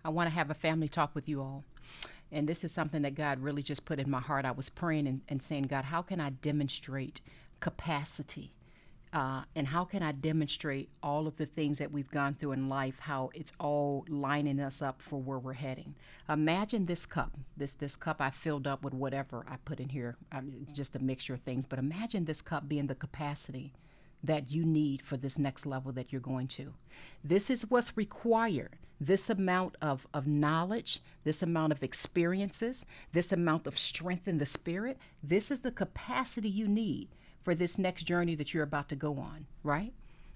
I want to have a family talk with you all. And this is something that God really just put in my heart. I was praying and saying, God, how can I demonstrate capacity? And how can I demonstrate all of the things that we've gone through in life, how it's all lining us up for where we're heading? Imagine this cup, this cup I filled up with whatever I put in here, just a mixture of things. But imagine this cup being the capacity that you need for this next level that you're going to. This is what's required. This amount of knowledge, this amount of experiences, this amount of strength in the spirit, this is the capacity you need for this next journey that you're about to go on, right?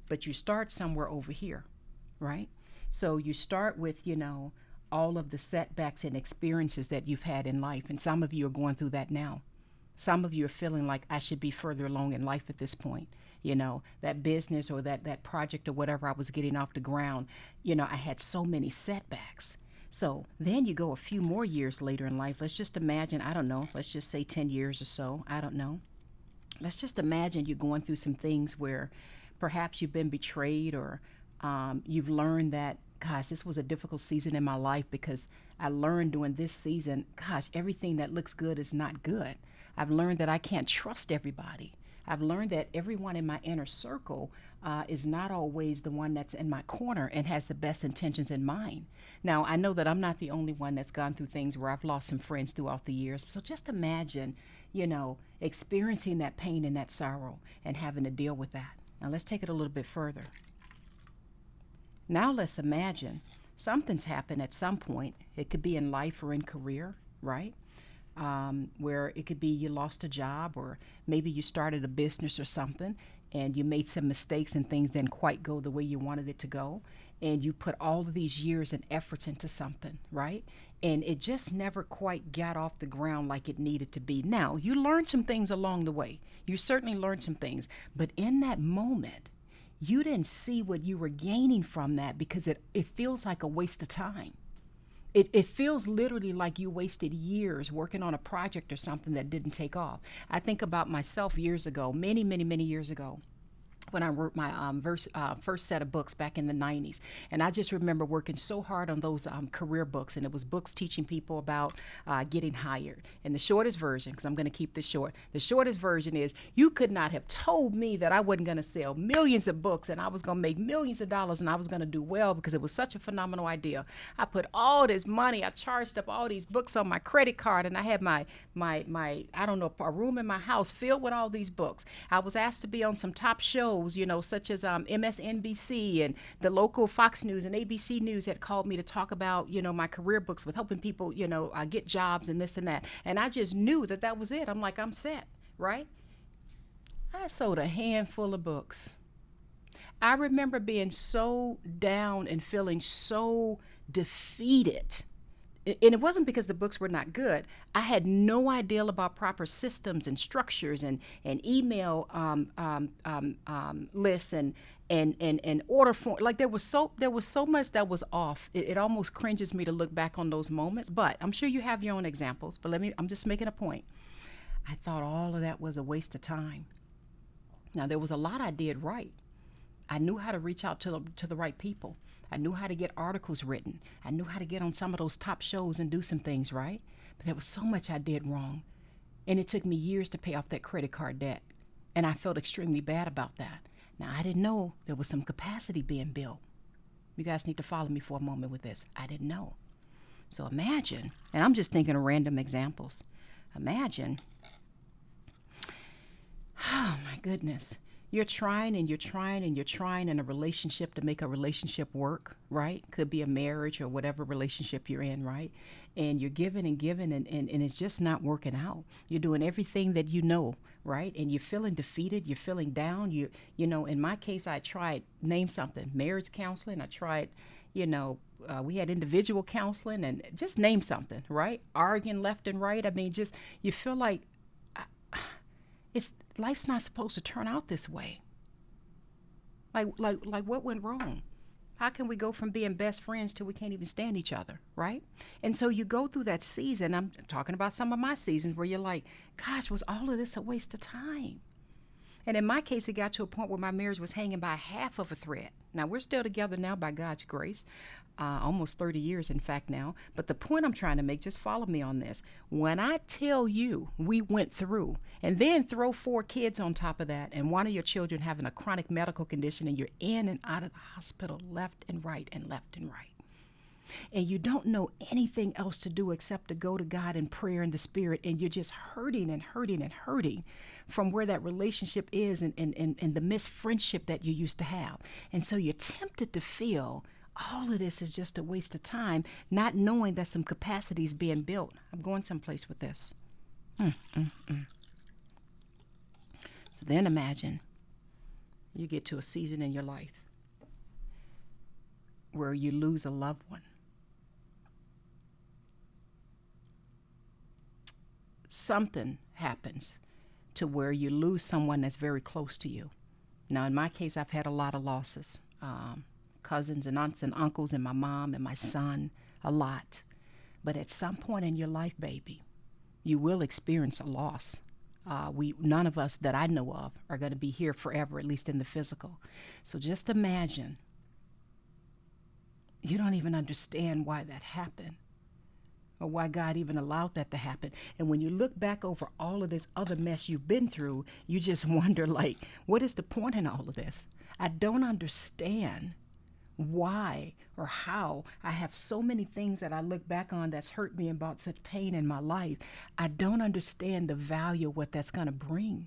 But you start somewhere over here, right? So you start with, all of the setbacks and experiences that you've had in life. And some of you are going through that now. Some of you are feeling like I should be further along in life at this point. That business or that project or whatever I was getting off the ground, I had so many setbacks. So then you go a few more years later in life. Let's just imagine, I don't know, let's just say 10 years or so. I don't know. Let's just imagine you're going through some things where perhaps you've been betrayed or you've learned that, gosh, this was a difficult season in my life because I learned during this season, gosh, everything that looks good is not good. I've learned that I can't trust everybody. I've learned that everyone in my inner circle is not always the one that's in my corner and has the best intentions in mind. Now, I know that I'm not the only one that's gone through things where I've lost some friends throughout the years. So just imagine, experiencing that pain and that sorrow and having to deal with that. Now, let's take it a little bit further. Now, let's imagine something's happened at some point. It could be in life or in career, right? Where it could be you lost a job or maybe you started a business or something and you made some mistakes and things didn't quite go the way you wanted it to go. And you put all of these years and efforts into something, right? And it just never quite got off the ground like it needed to be. Now, you learned some things along the way. You certainly learned some things. But in that moment, you didn't see what you were gaining from that because it feels like a waste of time. It feels literally like you wasted years working on a project or something that didn't take off. I think about myself years ago, many, many, many years ago, when I wrote my first set of books back in the 90s. And I just remember working so hard on those career books. And it was books teaching people about getting hired. And the shortest version, because I'm going to keep this short, the shortest version is you could not have told me that I wasn't going to sell millions of books and I was going to make millions of dollars and I was going to do well because it was such a phenomenal idea. I put all this money, I charged up all these books on my credit card and I had my I don't know, a room in my house filled with all these books. I was asked to be on some top shows, such as MSNBC and the local Fox News and ABC News had called me to talk about, my career books with helping people, get jobs and this and that. And I just knew that was it. I'm like, I'm set, right? I sold a handful of books. I remember being so down and feeling so defeated. And it wasn't because the books were not good. I had no idea about proper systems and structures and email lists and order form. Like there was so much that was off. It almost cringes me to look back on those moments. But I'm sure you have your own examples. But I'm just making a point. I thought all of that was a waste of time. Now there was a lot I did right. I knew how to reach out to the right people. I knew how to get articles written. I knew how to get on some of those top shows and do some things right. But there was so much I did wrong. And it took me years to pay off that credit card debt. And I felt extremely bad about that. Now, I didn't know there was some capacity being built. You guys need to follow me for a moment with this. I didn't know. So imagine, and I'm just thinking of random examples. Imagine, oh my goodness. You're trying and you're trying and you're trying in a relationship to make a relationship work, right? Could be a marriage or whatever relationship you're in, right? And you're giving and giving and it's just not working out. You're doing everything that you know, right? And you're feeling defeated. You're feeling down. In my case, I tried, name something, marriage counseling. I tried, we had individual counseling and just name something, right? Arguing left and right. I mean, just you feel like life's not supposed to turn out this way. Like what went wrong? How can we go from being best friends till we can't even stand each other, right? And so you go through that season. I'm talking about some of my seasons where you're like, gosh, was all of this a waste of time? And in my case, it got to a point where my marriage was hanging by half of a thread. Now, we're still together now by God's grace, almost 30 years, in fact, now. But the point I'm trying to make, just follow me on this. When I tell you we went through, and then throw 4 kids on top of that, and one of your children having a chronic medical condition, and you're in and out of the hospital left and right and left and right. And you don't know anything else to do except to go to God in prayer in the Spirit, and you're just hurting and hurting and hurting from where that relationship is and the missed friendship that you used to have. And so you're tempted to feel all of this is just a waste of time, not knowing that some capacity is being built. I'm going someplace with this. So then imagine you get to a season in your life where you lose a loved one. Something happens to where you lose someone that's very close to you. Now, in my case, I've had a lot of losses. Cousins and aunts and uncles and my mom and my son, a lot. But at some point in your life, baby, you will experience a loss. None of us that I know of are going to be here forever, at least in the physical. So just imagine, you don't even understand why that happened, or why God even allowed that to happen. And when you look back over all of this other mess you've been through, you just wonder, like, what is the point in all of this? I don't understand why or how I have so many things that I look back on that's hurt me and brought such pain in my life. I don't understand the value of what that's going to bring.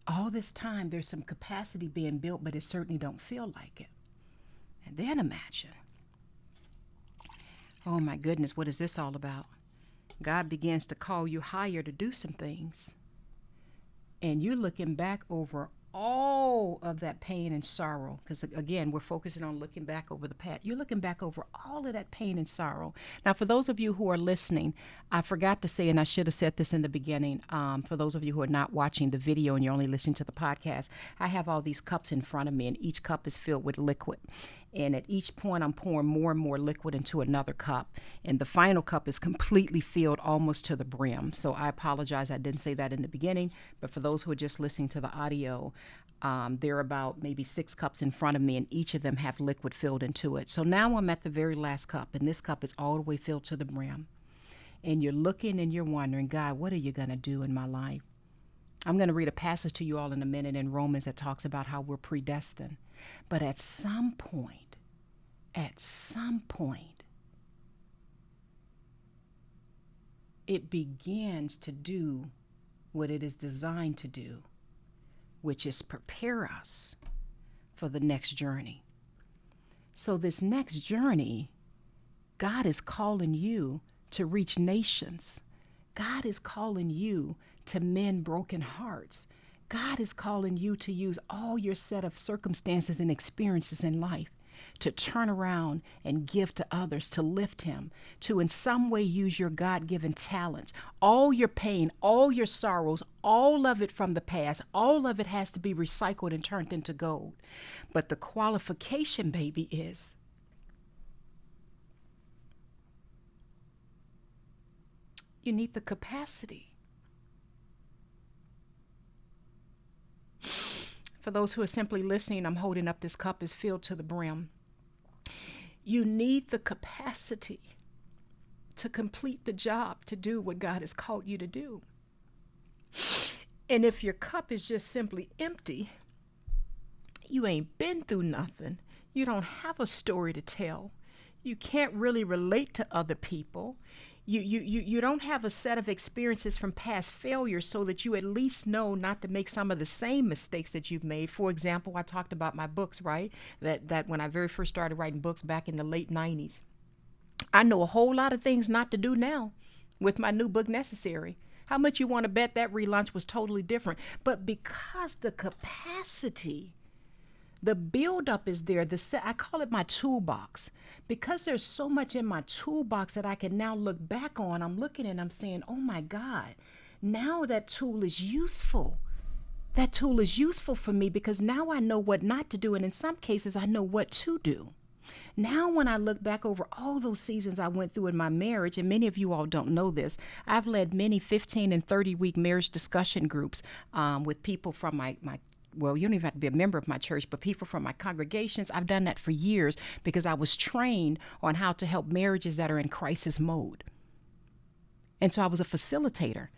All this time, there's some capacity being built, but it certainly don't feel like it. And then imagine, oh my goodness, what is this all about? God begins to call you higher to do some things. And you're looking back over all of that pain and sorrow, because again, we're focusing on looking back over the past. You're looking back over all of that pain and sorrow. Now, for those of you who are listening, I forgot to say, and I should have said this in the beginning, for those of you who are not watching the video and you're only listening to the podcast, I have all these cups in front of me, and each cup is filled with liquid. And at each point, I'm pouring more and more liquid into another cup. And the final cup is completely filled almost to the brim. So I apologize, I didn't say that in the beginning. But for those who are just listening to the audio, there are about maybe 6 cups in front of me, and each of them have liquid filled into it. So now I'm at the very last cup, and this cup is all the way filled to the brim. And you're looking and you're wondering, God, what are you going to do in my life? I'm going to read a passage to you all in a minute in Romans that talks about how we're predestined. But at some point, it begins to do what it is designed to do, which is prepare us for the next journey. So this next journey, God is calling you to reach nations. God is calling you to mend broken hearts. God is calling you to use all your set of circumstances and experiences in life to turn around and give to others, to lift him, to in some way use your God-given talents. All your pain, all your sorrows, all of it from the past, all of it has to be recycled and turned into gold. But the qualification, baby, is you need the capacity. For those who are simply listening, I'm holding up this cup is filled to the brim. You need the capacity to complete the job, to do what God has called you to do. And if your cup is just simply empty, you ain't been through nothing. You don't have a story to tell. You can't really relate to other people. You don't have a set of experiences from past failures so that you at least know not to make some of the same mistakes that you've made. For example, I talked about my books, right? That when I very first started writing books back in the late 90s, I know a whole lot of things not to do now with my new book, Necessary. How much you want to bet that relaunch was totally different? But because the capacity, the buildup is there. I call it my toolbox. Because there's so much in my toolbox that I can now look back on, I'm looking and I'm saying, oh my God, now that tool is useful. That tool is useful for me because now I know what not to do. And in some cases, I know what to do. Now, when I look back over all those seasons I went through in my marriage, and many of you all don't know this, I've led many 15 and 30-week marriage discussion groups with people from my well, you don't even have to be a member of my church, but people from my congregations. I've done that for years because I was trained on how to help marriages that are in crisis mode. And so I was a facilitator.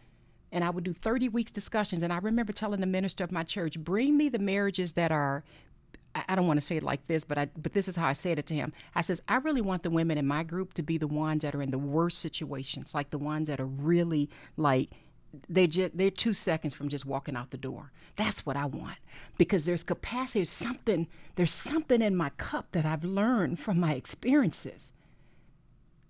And I would do 30 weeks discussions. And I remember telling the minister of my church, bring me the marriages that are, I don't want to say it like this, but this is how I said it to him. I says, I really want the women in my group to be the ones that are in the worst situations, like the ones that are really like, they're 2 seconds from just walking out the door. That's what I want, because there's capacity. There's something in my cup that I've learned from my experiences.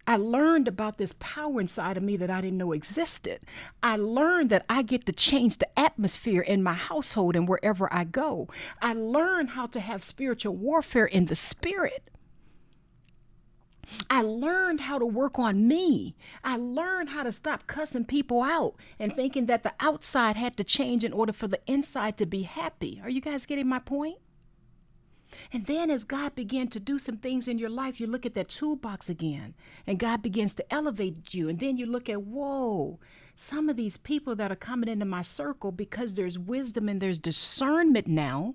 I learned about this power inside of me that I didn't know existed. I learned that I get to change the atmosphere in my household and wherever I go. I learned how to have spiritual warfare in the spirit. I learned how to work on me. I learned how to stop cussing people out and thinking that the outside had to change in order for the inside to be happy. Are you guys getting my point? And then as God began to do some things in your life, you look at that toolbox again, and God begins to elevate you. And then you look at, whoa, some of these people that are coming into my circle, because there's wisdom and there's discernment now,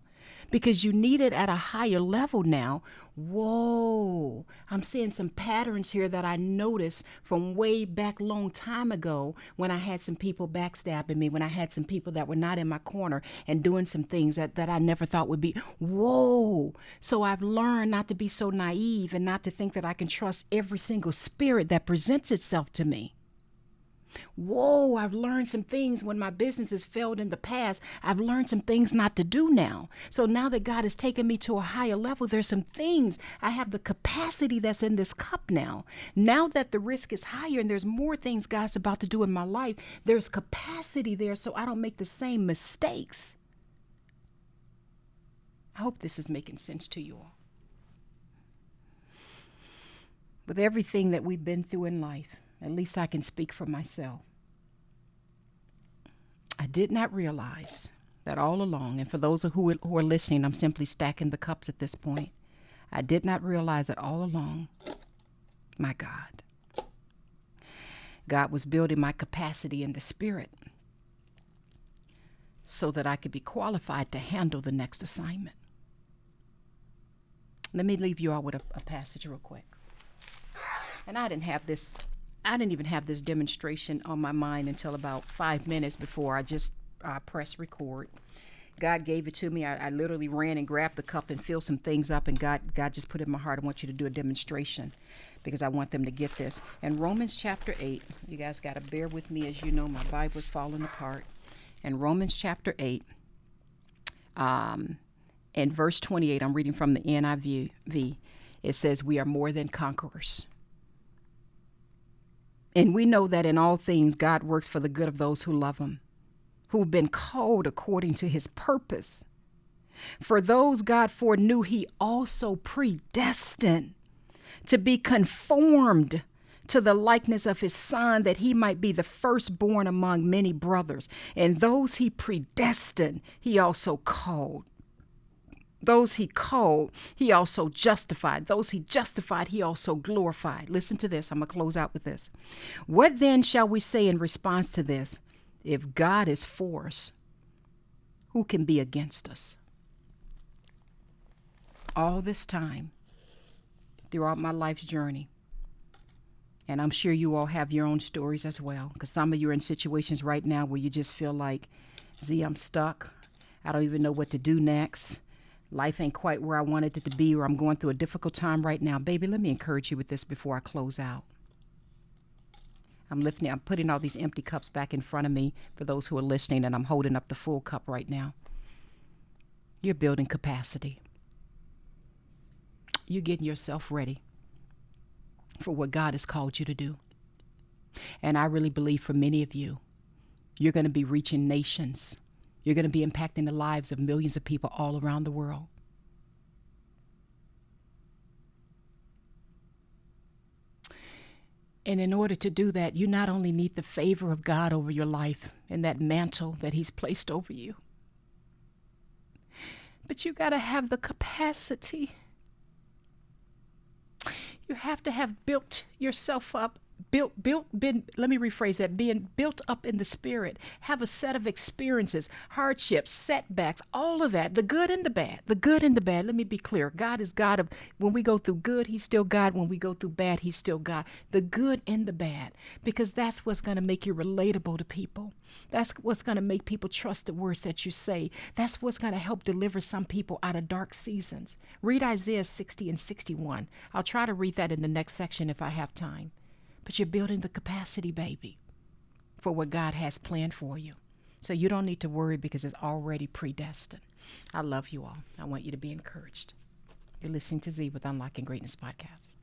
because you need it at a higher level now. Whoa, I'm seeing some patterns here that I noticed from way back long time ago when I had some people backstabbing me, when I had some people that were not in my corner and doing some things that I never thought would be. Whoa. So I've learned not to be so naive and not to think that I can trust every single spirit that presents itself to me. Whoa, I've learned some things when my business has failed in the past. I've learned some things not to do now. So now that God has taken me to a higher level, there's some things. I have the capacity that's in this cup now. Now that the risk is higher and there's more things God's about to do in my life, there's capacity there so I don't make the same mistakes. I hope this is making sense to you all. With everything that we've been through in life, at least I can speak for myself. I did not realize that all along, and for those who are listening, I'm simply stacking the cups at this point. I did not realize that all along, my God was building my capacity in the spirit so that I could be qualified to handle the next assignment. Let me leave you all with a passage real quick. And I didn't even have this demonstration on my mind until about 5 minutes before I just pressed record. God gave it to me. I literally ran and grabbed the cup and filled some things up, and God just put it in my heart, I want you to do a demonstration because I want them to get this. In Romans chapter 8, you guys got to bear with me. As you know, my Bible's falling apart. In Romans chapter 8, in verse 28, I'm reading from the NIV, it says, we are more than conquerors. And we know that in all things, God works for the good of those who love him, who've been called according to his purpose. For those God foreknew, he also predestined to be conformed to the likeness of his son, that he might be the firstborn among many brothers. And those he predestined, he also called. Those he called, he also justified. Those he justified, he also glorified. Listen to this. I'm going to close out with this. What then shall we say in response to this? If God is for us, who can be against us? All this time, throughout my life's journey, and I'm sure you all have your own stories as well, because some of you are in situations right now where you just feel like, Z, I'm stuck. I don't even know what to do next. Life ain't quite where I wanted it to be, or I'm going through a difficult time right now. Baby, let me encourage you with this before I close out. I'm putting all these empty cups back in front of me for those who are listening, and I'm holding up the full cup right now. You're building capacity. You're getting yourself ready for what God has called you to do. And I really believe for many of you, you're going to be reaching nations. You're going to be impacting the lives of millions of people all around the world. And in order to do that, you not only need the favor of God over your life and that mantle that he's placed over you, but you got to have the capacity You have to have built yourself up, let me rephrase that, being built up in the spirit, have a set of experiences, hardships, setbacks, all of that, the good and the bad, the good and the bad. Let me be clear. God is God of, when we go through good, he's still God. When we go through bad, he's still God. The good and the bad, because that's what's going to make you relatable to people. That's what's going to make people trust the words that you say. That's what's going to help deliver some people out of dark seasons. Read Isaiah 60 and 61. I'll try to read that in the next section if I have time. But you're building the capacity, baby, for what God has planned for you. So you don't need to worry because it's already predestined. I love you all. I want you to be encouraged. You're listening to Z with Unlocking Greatness Podcast.